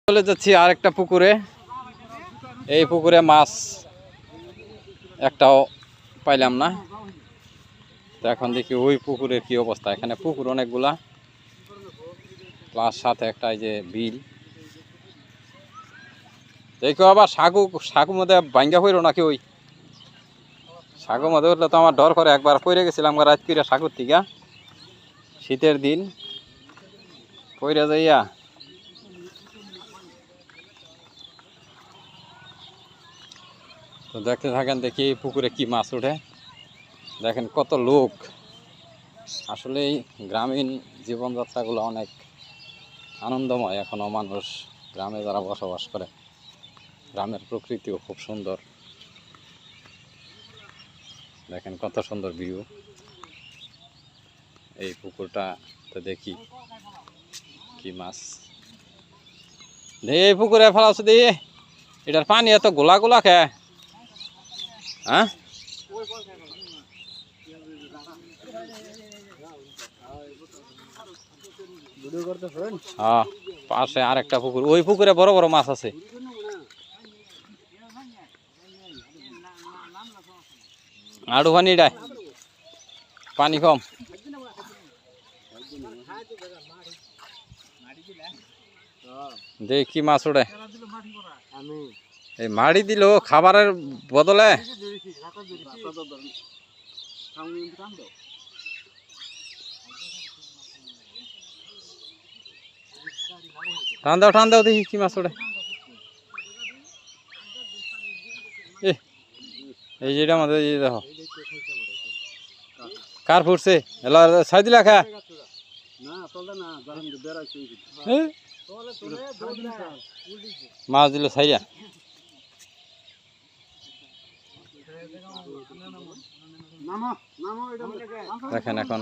চলে যাচ্ছি আরেকটা পুকুরে। এই পুকুরে মাছ একটাও পাইলাম না। তো এখন দেখি ওই পুকুরের কি অবস্থা। এখানে পুকুর অনেকগুলা, প্লাস সাথে একটা এই যে বিল। দেখো আবার সাগু মধ্যে ভাঙ্গা পড়ো নাকি। ওই সাগুর মধ্যে উঠলে তো আমার ডর করে। একবার পড়ে গেছিলাম রাত করে সাগর থেকে, শীতের দিন পড়ে যাইয়া। তো দেখতে থাকেন, দেখি পুকুরে কি মাছ ওঠে। দেখেন কত লোক। আসলে গ্রামীণ জীবনযাত্রাগুলো অনেক আনন্দময়। এখনো মানুষ গ্রামে যারা বসবাস করে, গ্রামের প্রকৃতিও খুব সুন্দর। দেখেন কত সুন্দর ভিউ। এই পুকুরটা তো দেখি কি মাছ। এই পুকুরে ফেলাছো দিয়ে, এটার পানি এত গোলা গোলা খেয়ে। হ্যাঁ, পাশে আরেকটা পুকুর। ওই পুকুরে বড় বড় মাছ আছে। আড়ু পানি ডায়, পানি কম। দেখ কি মাছ ওঠে। এই মাড়ি দিল খাবারের বদলে। টান দাও দেখি কি মাছ ওঠে। এই যেটা আমাদের দেখো কার ফুটছে। ছাই দিলা খা মাছ দিল ছাইয়া। দেখেন এখন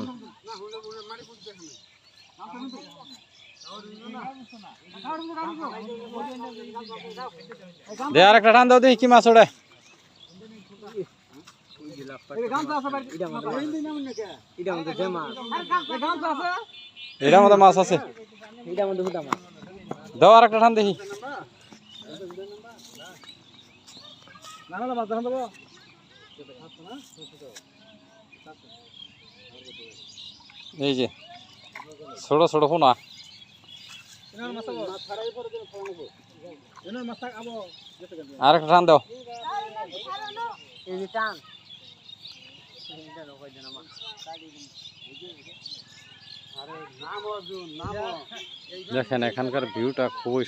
দে আর একটা টান দাও দেখি কি মাছ ওঠে। এটার মধ্যে মাছ আছে, দাও আর একটা টান দেখি। এই যে ছোট ছোট পোনা। আর একটা টান দাও। দেখেন এখানকার ভিউটা খুবই